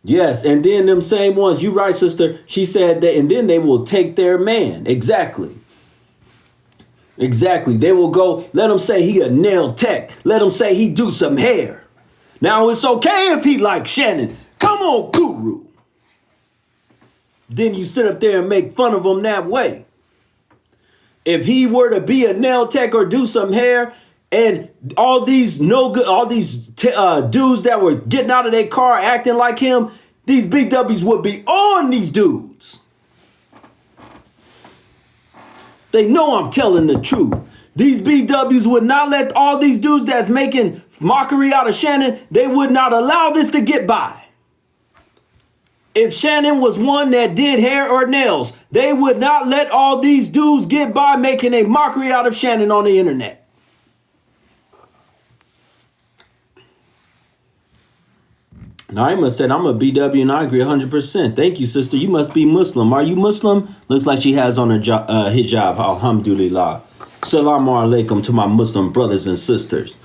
Yes, and then them same ones, you right, sister. She said that, and then they will take their man. Exactly. Exactly. They will go, let him say he a nail tech. Let him say he do some hair. Now it's okay if he like Shannon. Come on, guru. Then you sit up there and make fun of him that way. If he were to be a nail tech or do some hair, and all these no good, all these dudes that were getting out of their car acting like him, these big W's would be on these dudes. They know I'm telling the truth. These BWs would not let all these dudes that's making mockery out of Shannon, they would not allow this to get by. If Shannon was one that did hair or nails, they would not let all these dudes get by making a mockery out of Shannon on the internet. Naima said, I'm a BW and I agree 100%. Thank you, sister. You must be Muslim. Are you Muslim? Looks like she has on a hijab. Alhamdulillah. Salaam alaikum to my Muslim brothers and sisters.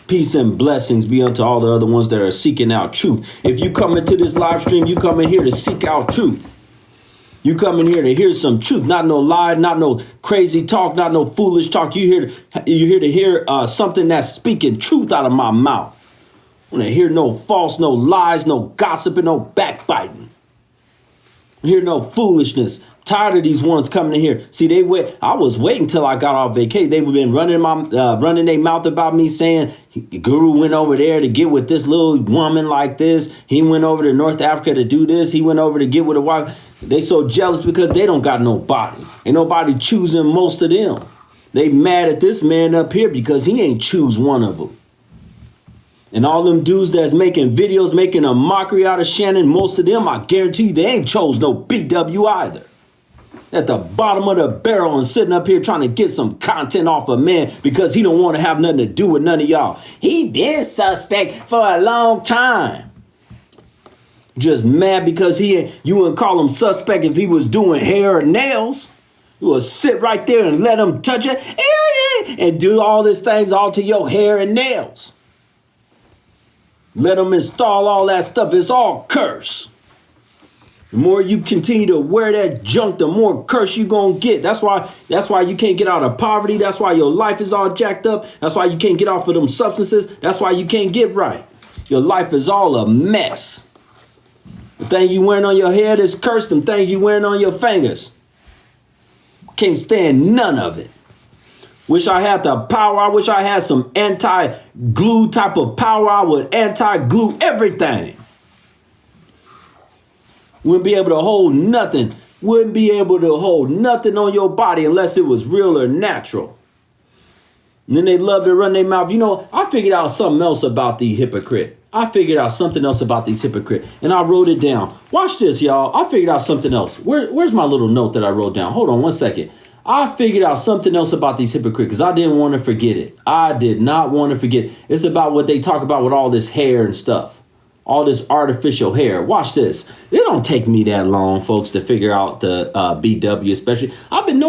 Peace and blessings be unto all the other ones that are seeking out truth. If you come into this live stream, you come in here to seek out truth. You come in here to hear some truth, not no lie, not no crazy talk, not no foolish talk. You're here to hear something that's speaking truth out of my mouth. I want to hear no false, no lies, no gossiping, no backbiting. I hear no foolishness. Tired of these ones coming in here. See, I was waiting till I got off vacation. They've been running their mouth about me saying Guru went over there to get with this little woman like this. He went over to North Africa to do this. He went over to get with a wife. They so jealous because they don't got nobody. Ain't nobody choosing most of them. They mad at this man up here because he ain't choose one of them. And all them dudes that's making videos, making a mockery out of Shannon, most of them, I guarantee you, they ain't chose no BW either. At the bottom of the barrel and sitting up here trying to get some content off a man because he don't want to have nothing to do with none of y'all. He been suspect for a long time. Just mad because you wouldn't call him suspect if he was doing hair or nails. You would sit right there and let him touch it and do all these things all to your hair and nails. Let them install all that stuff. It's all curse. The more you continue to wear that junk, the more curse you gonna get. That's why you can't get out of poverty. That's why your life is all jacked up. That's why you can't get off of them substances. That's why you can't get right. Your life is all a mess. The thing you wearing on your head is cursed. The thing you wearing on your fingers. Can't stand none of it. Wish I had the power. I wish I had some anti-glue type of power. I would anti-glue everything. Wouldn't be able to hold nothing. Wouldn't be able to hold nothing on your body unless it was real or natural. And then they love to run their mouth. You know, I figured out something else about the hypocrite. I figured out something else about these hypocrites. And I wrote it down. Watch this, y'all. I figured out something else. Where's my little note that I wrote down? Hold on one second. I figured out something else about these hypocrites because I didn't want to forget it. I did not want to forget. It's about what they talk about with all this hair and stuff. All this artificial hair. Watch this. It don't take me that long, folks, to figure out the BW especially. I've been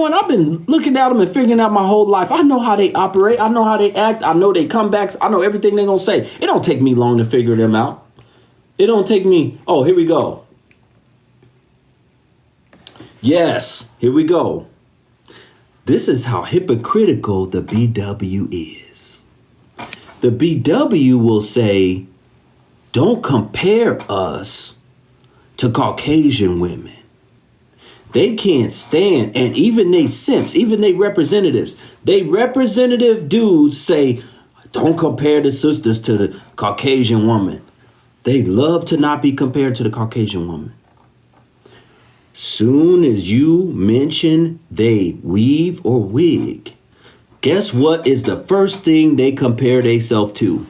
looking at them and figuring out my whole life. I know how they operate. I know how they act. I know they comebacks. I know everything they're going to say. It don't take me long to figure them out. It don't take me. Oh, here we go. Yes, here we go. This is how hypocritical the BW is. The BW will say, don't compare us to Caucasian women. They can't stand, and even they simps, even they representatives, they representative dudes say, don't compare the sisters to the Caucasian woman. They love to not be compared to the Caucasian woman. Soon as you mention they weave or wig, guess what is the first thing they compare themselves to?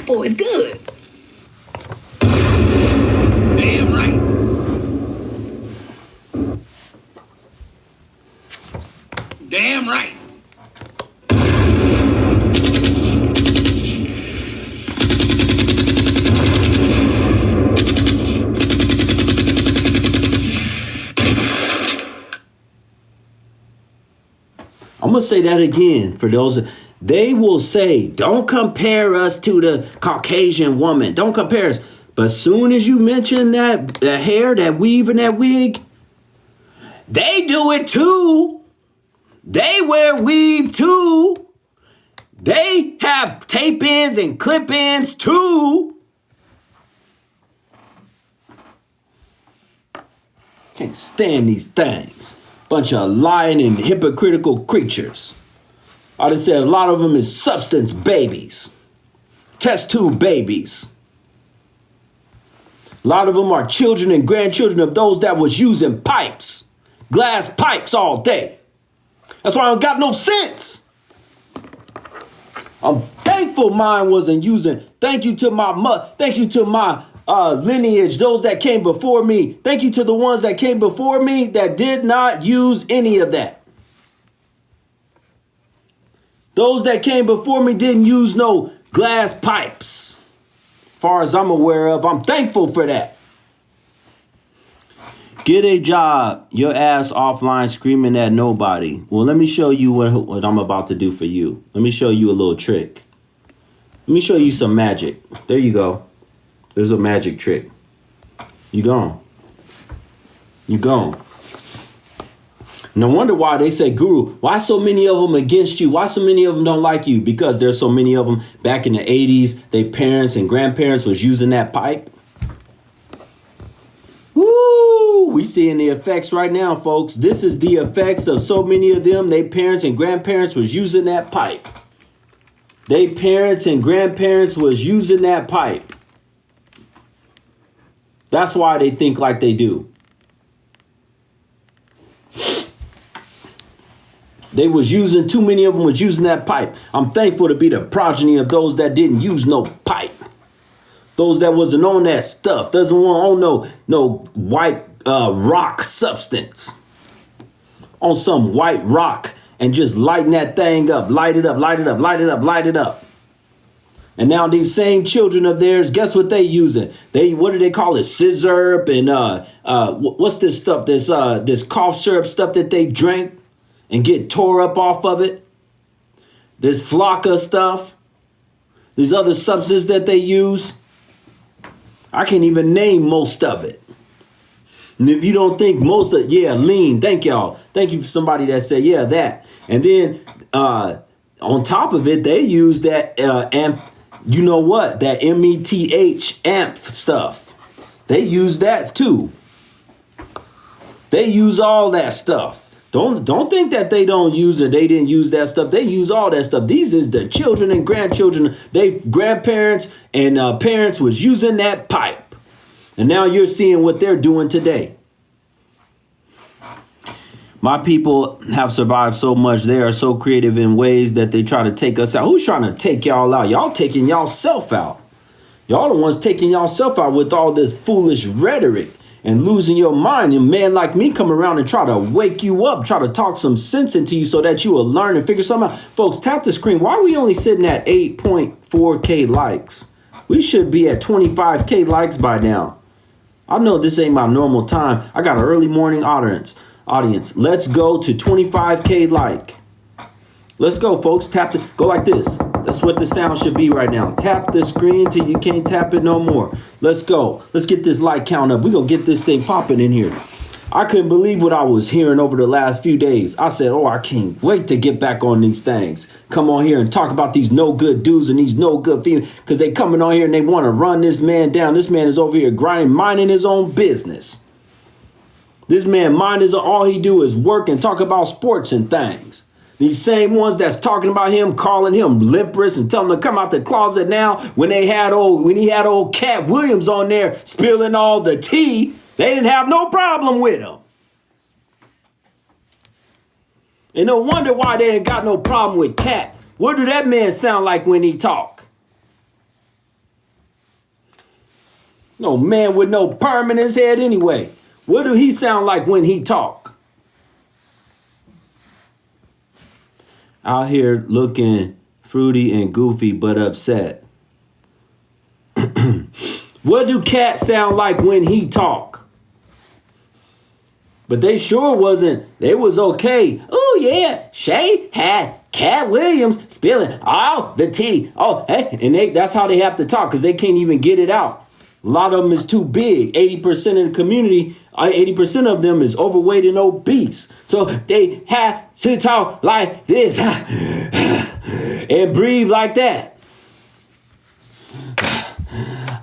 Oh, it's good. Damn right. Damn right. I'm going to say that again for those. They will say, don't compare us to the Caucasian woman. Don't compare us. But soon as you mention that the hair, that weave, and that wig, they do it too. They wear weave too. They have tape ins and clip ins too. Can't stand these things. Bunch of lying and hypocritical creatures. I just said a lot of them is substance babies. Test tube babies. A lot of them are children and grandchildren of those that was using pipes. Glass pipes all day. That's why I don't got no sense. I'm thankful mine wasn't using. Thank you to my lineage, those that came before me. Thank you to the ones that came before me that did not use any of that. Those that came before me didn't use no glass pipes. As far as I'm aware of, I'm thankful for that. Get a job, your ass offline screaming at nobody. Well, let me show you what I'm about to do for you. Let me show you a little trick. Let me show you some magic. There you go. There's a magic trick. You gone. You gone. No wonder why they say, Guru, why so many of them against you? Why so many of them don't like you? Because there's so many of them back in the 80s, their parents and grandparents was using that pipe. Woo! We seeing the effects right now, folks. This is the effects of so many of them. Their parents and grandparents was using that pipe. Their parents and grandparents was using that pipe. That's why they think like they do. They was using, too many of them was using that pipe. I'm thankful to be the progeny of those that didn't use no pipe. Those that wasn't on that stuff. Doesn't want on no white rock substance. On some white rock and just lighting that thing up. Light it up, light it up, light it up, light it up. And now these same children of theirs, guess what they using? What do they call it? Scissor and what's this stuff? This cough syrup stuff that they drank and get tore up off of it. This Flocka stuff. These other substances that they use. I can't even name most of it. And if you don't think most of, lean. Thank y'all. Thank you for somebody that said, that. And then on top of it, they use that you know what? That METH amp stuff. They use that too. They use all that stuff. Don't think that they don't use it. They didn't use that stuff. They use all that stuff. These is the children and grandchildren. They grandparents and parents was using that pipe. And now you're seeing what they're doing today. My people have survived so much. They are so creative in ways that they try to take us out. Who's trying to take y'all out? Y'all taking y'all self out. Y'all the ones taking y'all self out with all this foolish rhetoric and losing your mind. And man like me come around and try to wake you up, try to talk some sense into you so that you will learn and figure something out. Folks, tap the screen. Why are we only sitting at 8.4K likes? We should be at 25K likes by now. I know this ain't my normal time. I got an early morning audience. Let's go to 25K like. Let's go, folks. Go like this. That's what the sound should be right now. Tap the screen till you can't tap it no more. Let's go. Let's get this like count up. We're going to get this thing popping in here. I couldn't believe what I was hearing over the last few days. I said, I can't wait to get back on these things. Come on here and talk about these no good dudes and these no good females. Because they coming on here and they want to run this man down. This man is over here grinding, minding his own business. This man, all he do is work and talk about sports and things. These same ones that's talking about him, calling him limperous and telling him to come out the closet now. When he had old Cat Williams on there spilling all the tea, they didn't have no problem with him. And no wonder why they ain't got no problem with Cat. What do that man sound like when he talk? No man with no perm in his head anyway. What do he sound like when he talk? Out here looking fruity and goofy but upset. What do cats sound like when he talk? But they sure wasn't. They was okay. Oh yeah, Shay had Cat Williams spilling all the tea. Oh, hey, and that's how they have to talk because they can't even get it out. A lot of them is too big. 80% of the community, 80% of them is overweight and obese. So they have to talk like this and breathe like that.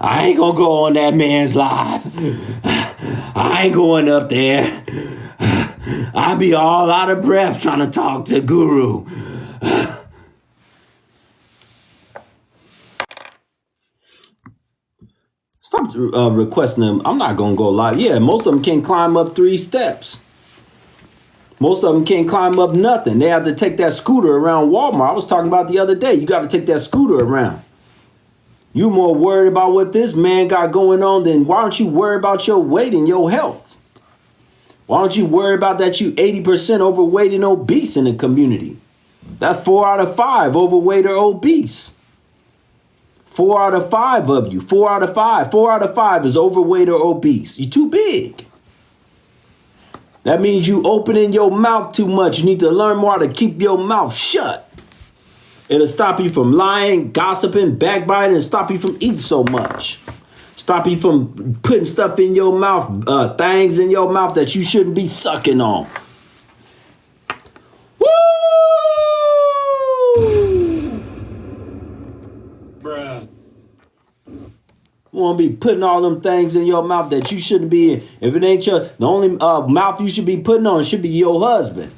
I ain't gonna go on that man's live. I ain't going up there. I be all out of breath trying to talk to Guru. Stop requesting them. I'm not going to go live. Yeah, most of them can't climb up 3 steps. Most of them can't climb up nothing. They have to take that scooter around Walmart. I was talking about the other day. You got to take that scooter around. You more worried about what this man got going on than why don't you worry about your weight and your health? Why don't you worry about that you 80% overweight and obese in the community? That's 4 out of 5 overweight or obese. 4 out of 5 of you. 4 out of 5. 4 out of 5 is overweight or obese. You're too big. That means you opening your mouth too much. You need to learn more how to keep your mouth shut. It'll stop you from lying, gossiping, backbiting, and stop you from eating so much. Stop you from putting stuff in your mouth, things in your mouth that you shouldn't be sucking on. Woo! Bruh. You want to be putting all them things in your mouth that you shouldn't be in. If it ain't the only mouth you should be putting on should be your husband.